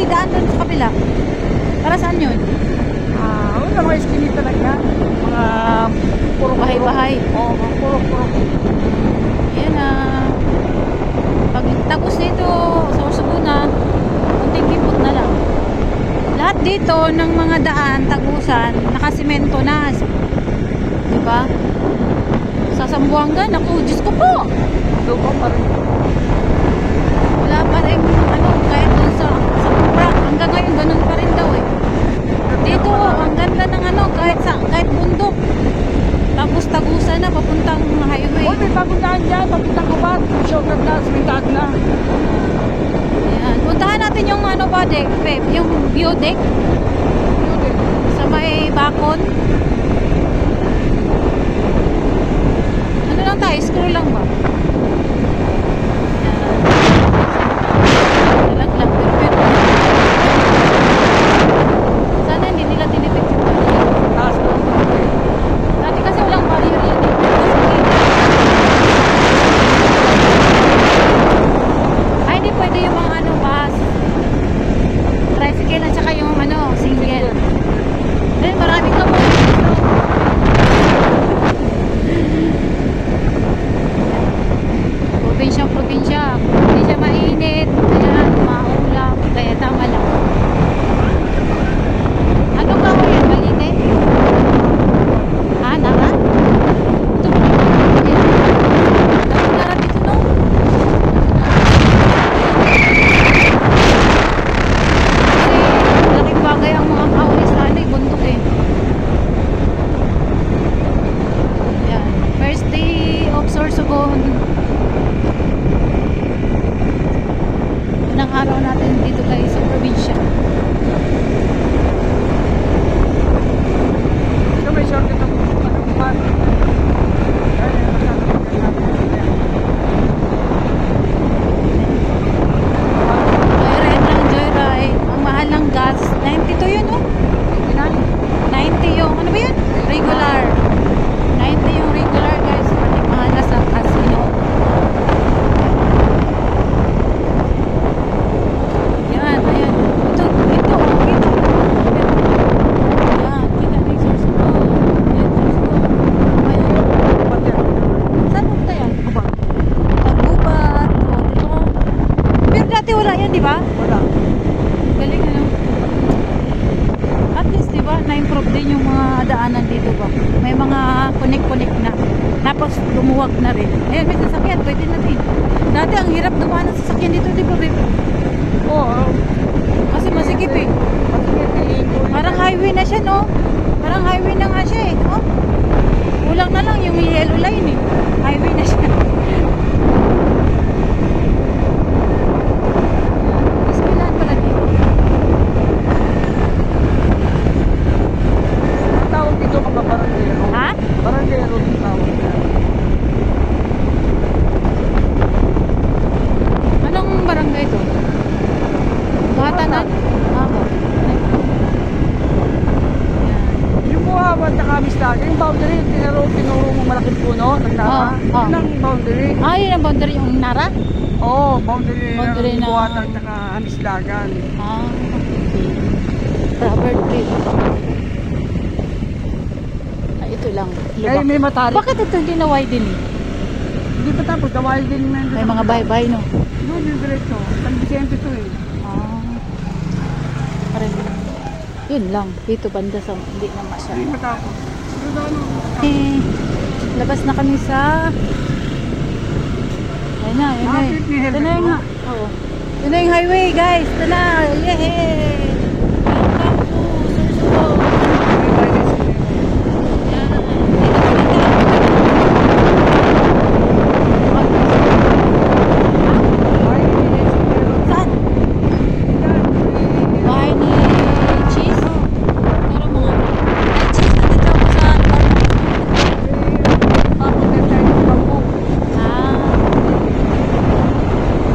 may daan doon sa kabila. Para saan yun? Wala mga iskinita lang yan. Mga Puro bahay-bahay. Oo, mga puro. Yan na. Pag tagos dito sa Ursuguna, kunting kipot na lang. Lahat dito ng mga daan, tagusan, nakasimento na. Diba? Sa Sambuanga, naku, Diyos ko po. Lupa pa rin. Wala pa rin, kahit dun sa Puprak, hanggang ngayon, ganun pa rin daw eh. Dito, ang ganda ng kahit bundok. Tapos tagusan na, papuntang highway. May papuntahan dyan, papuntang Kubat. Shortcut na, simintahan na. Ayan. Puntahan natin yung deck, Pep, yung view deck sa may bakon. Ano lang tayo, scroll lang ba? Ayan. Nalaglag, pero sana hindi nila tinipid yung barrier. Taas na. Dati kasi walang barrier yan eh. Ay, hindi pwede yung mga bus, tricycle at saka yung single. Then marami ka mo. Probinsya. Hindi siya mainit. Kaya maulap. Kaya tama lang. Ano ka mo yan? Balite? Nara? Ito mo naman. Dapat nara dito no? Kasi malaking bagay ang mga kahoy sa bundok eh. Yan. First day of Sorsogon. Unang araw natin dito guys sa probinsya. Ito may shortcut na Kubat. Joyride. Ang mahal ng gas. 92 yun, oh. 90 yung, ano ba yun? Regular. 90 yung regular, guys. Pati mahal na sa casino. Yan, ayan. Ito, kita. Ayan, kita na yung susunod. Ayan, susunod. Ayan. Saan punta yan? Kubat. Tagubat. O, dito ko. Pero dati wala yan, di ba? Wala. Galing ano. At least diba, na-improve din yung mga daanan dito ba. May mga connect na. Tapos lumuwag na rin. Ayan, may sasakyan, pwede na din. Dati ang hirap dumaan ng sasakyan dito, di ba, babe? Oo. Kasi masikip eh. Parang highway na siya, no? Parang highway na nga siya eh. Oh? Kulang na lang yung yellow line eh. Highway na siya. Ispilan pala dito. Ang tawag dito mga barangero. Ha? Barangero ang tawag dyan. Anong barangay to? Batanan? Yung Buhawan na kamis lagi, yung boundary, tinuro mo malaking puno, nagtama. Oo. Yun ang boundary. Yun ang boundary yung Nara? Oo, boundary Boundary ng na- Buhawan at Hamislagan. Rubber tree. Ito lang. Eh, may matarik. Bakit ito hindi na widen eh? Hindi pa tapos, dawal din na. May mga bye-bye no? Doon yung diretso. San Vicente to eh. Parang yun lang. Dito banda sa hindi na Hindi masyado. pa tapos. Doon ano. Labas na kami sa ayun na. Kapit ni Ito na Helmet yung mo. oo. Ito na yung highway guys. Ito na. Yehey! Welcome to Sorsogon. Yan. Dito saan? Bahay ni Cheese? Pero mga cheese na dito ako sa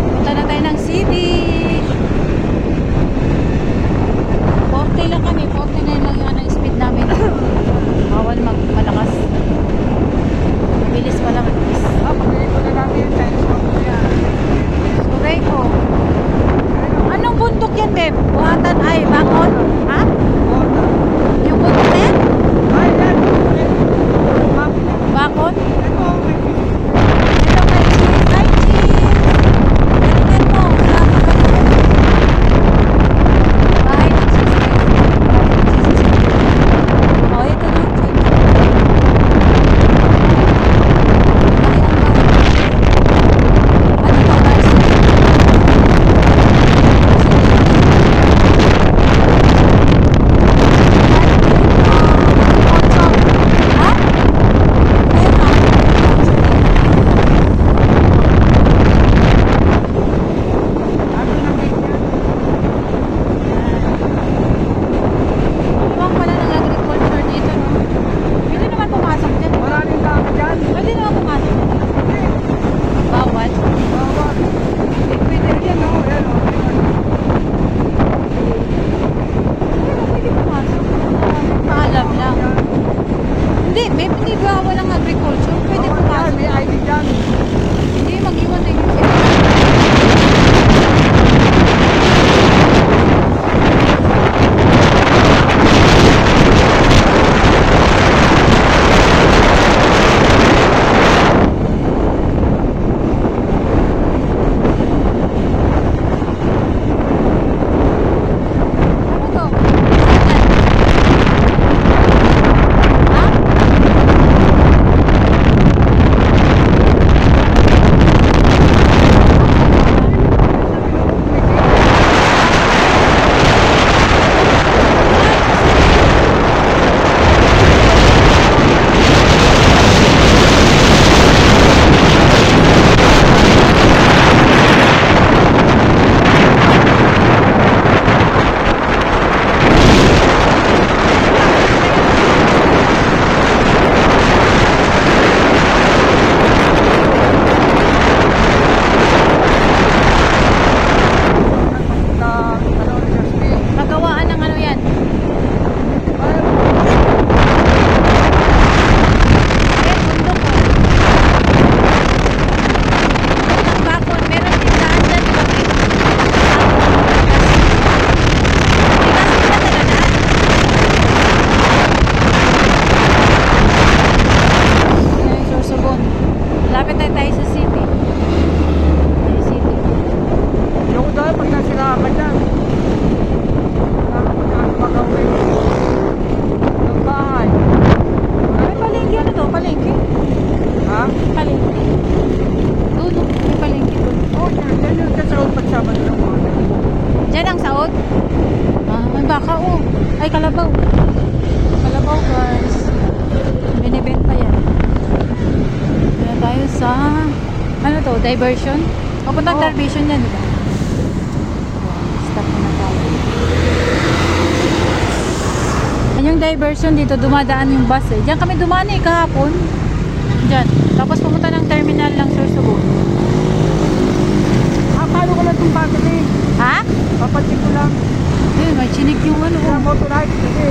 Punta na tayo ng city. yan, babe? Buhatan, ay, bakon? Ha? Order. Yung buntot na yan? Ay, yan. Mami na. Bakon? Ito, may piso. Hello, kay Cheese. Hi, Cheese! Galingan mo. Salamat ka po. Bahay ng Cheese, babe. Bahay ng Cheese. Oh, ito na. Cheese. Ay, ang bahay. Ano to, guys? Ha? Kaya nga. Ano na cake yan? Ibang pala ng agriculture dito, no? Pwede naman pumasok dyan. Maraming dami dyan. Pwede naman pumasok dyan. Bawal. Bawal. Pwede yan, no? Yan, no? Pwede pumasok. Paalam lang. Hindi, may hindi bawal ang agriculture. Pwede Bawal yan, pumasok. may ID dyan. Hindi, mag-iwan na yun. Ano to? Ha? Ano, Jasmine? Magawaan ng ano yan? Ay, Eh, bundok ko. Ang bakon, meron tindahan dyan, di ba? May bigas sila talaga. Ayan, Sorsogon. Lapit na tayo sa city. Ay, city. yung dahil pag nasira ka dyan. Nakapagkaan mag-away. Yung bahay. May palengke, ano to? Palengke? Ha? Palengke. Doon, no? May palengke doon. Oo, yan yung kasaot pagsama nila mga ganun. Diyan ang saot? Ah, may baka, oh. Ay, kalabaw. Kalabaw, guys. Binibenta yan. Kaya tayo sa, ano to, diversion? Papuntang Oo. diversion yan, di ba? Stop na tayo. Yan yung diversion dito, dumadaan yung bus eh. Diyan kami dumaan eh, kahapon. Diyan. Tapos pumunta ng terminal ng Sorsogon. Ah, paano ko lang itong battery? Ha? Papacheck ko lang. Ayun, may chinik yung ano. Sa Oh. motorite kasi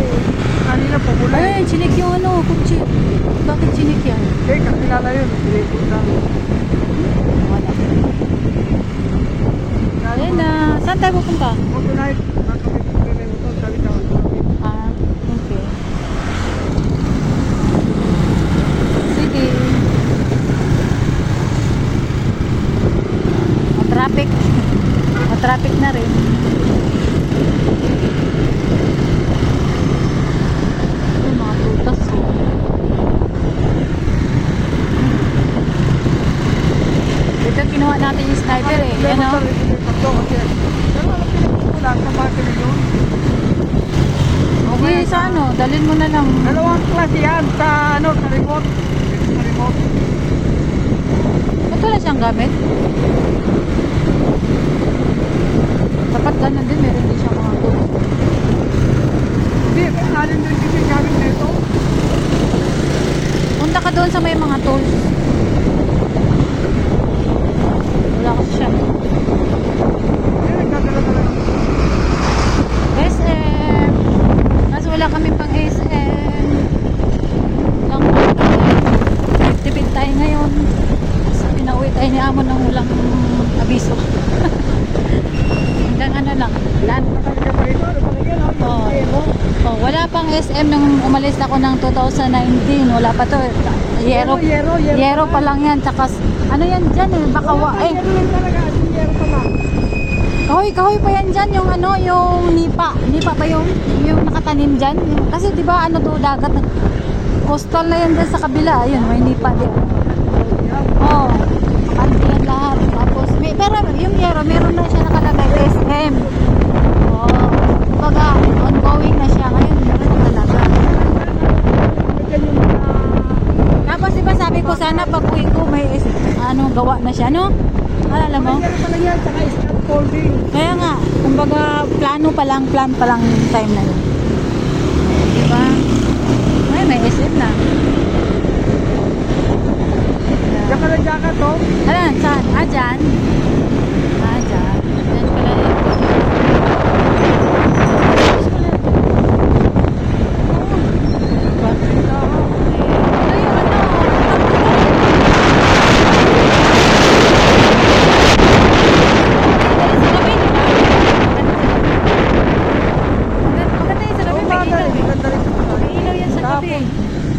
kanina po kulay. Ay, chinik yung ano, kutsi. Bakit chinik yan? Okay, kakilala yun. Pinipot lang. Wala. Ayun na. Saan tayo pupunta? Motorite. Nakapit ko rin yung motor. Sabi ka. Ah, okay. Sige. Matraffic. Matraffic na rin. Ito, mga prutas. Oh. Ito, kinuha natin yung sniper eh. May Yan o. motor. May motor. Okay. Pero alam pinipot ko lang sa battery yun. Hindi, sa ano, dalhin mo na lang. Dalawang klase yan sa ano, sa remote. Sa remote. Ba't wala siyang gamit? Dapat ganun din, meron din siyang mga tools. Hindi, alin din kasi gamit na ito. Punta ka doon sa may mga tools. Wala kasi siya. Hindi, nagdadala-dala. SM. Kaso wala kami pang SM. Lang tipid tayo ngayon. Kasi pinauwi tayo ni Amo ng walang abiso. Hanggang ano lang, yan. Oh, wala pang SM nung umalis ako ng 2019. Wala pa to. Yero. Yero pa lang yan. Tsaka, ano yan dyan eh? Bakawa. Eh, kahoy pa yan dyan. Yung ano, yung nipa. Nipa ba yung nakatanim dyan? Kasi di ba ano to, dagat. Coastal na yan dyan sa kabila. Ayun, may nipa din. Oh, makante yan lahat. Tapos, pero yung yero, meron na siya nakalagay SM. Oh, baga, ongoing na siya. Ngayon, meron na talaga. Tapos diba sabi ko sana pag uwi ko may ano gawa na siya, no? Alala mo? Kaya nga, kumbaga plan pa lang yung time na yun. Diba? Ay, may SM na. Diyan ka lang jacket, to? Ayan, saan? Dyan. Dyan. Dyan pala yun.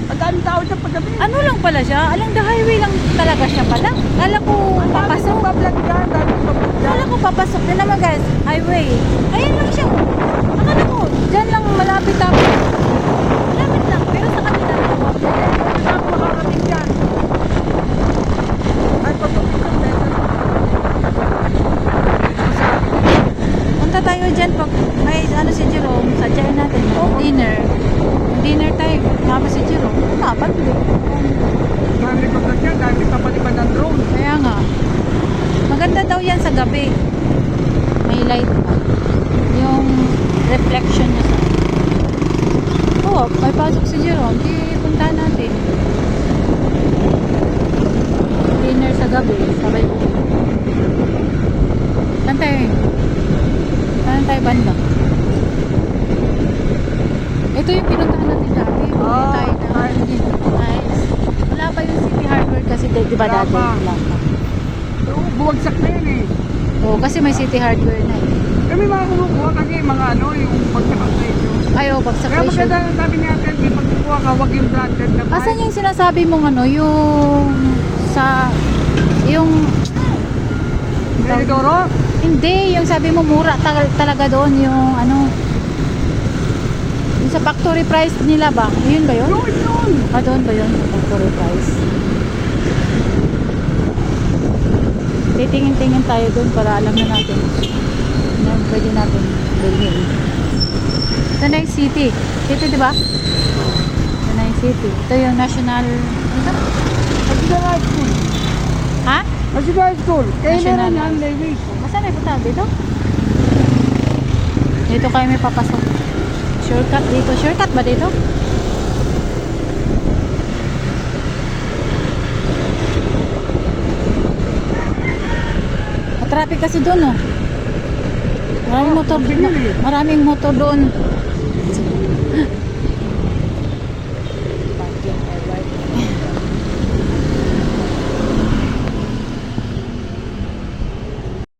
Ang daming tao dyan paggabi. Ano lang pala siya? Alang the highway lang talaga siya pala. Kala ko papasok. Kala ko papasok din naman guys. Highway. Ayan lang siya. Akala ko, dyan lang malapit ako. Malapit lang. Pero sa kanila. Punta tayo dyan pag may ano si Jerome. Sadyain natin. Dinner. Dinner tayo. Tapos si Jerome. Dapat din. Dami pa ba dyan? Dami pa palipad ng drone. Kaya nga. Maganda daw yan sa gabi. May light pa. Yung reflection niya sa... Oo, may pasok si Jerome. Di punta natin. Dinner sa gabi. Sabay ko. Saan tayo? Saan tayo banda? Ito yung pinuntahan natin dati. Bumili tayo na. Nice. Wala pa yung City Hardware kasi di ba dati? Wala pa. Buwagsak na yan eh. Oo, kasi may City Hardware na eh. Kami mga kumukuha kasi mga ano, yung pagkakasayos. Ay, oo, pag sa Kaya presyo. maganda ang sabi niya, may pagkukuha ka, wag yung branded na Asan yung sinasabi mong ano, yung sa, yung, Meridoro? hindi, yung sabi mo mura talaga doon, yung ano, yung sa factory price nila ba? Yun ba yun? Yun! Ah, doon ba yun? Factory price. Titingin-tingin tayo doon para alam na natin na pwede natin bilhin. Ito na yung city. City, di ba? Ito na yung city. Ito yung national... Ano? National High School. Ha? National High School. Kaya National meron yan, Lewis. Masaan na punta? Dito? Dito kayo may papasok. Shortcut dito. Shortcut ba dito? Traffic kasi doon, oh. Maraming motor, maraming motor doon.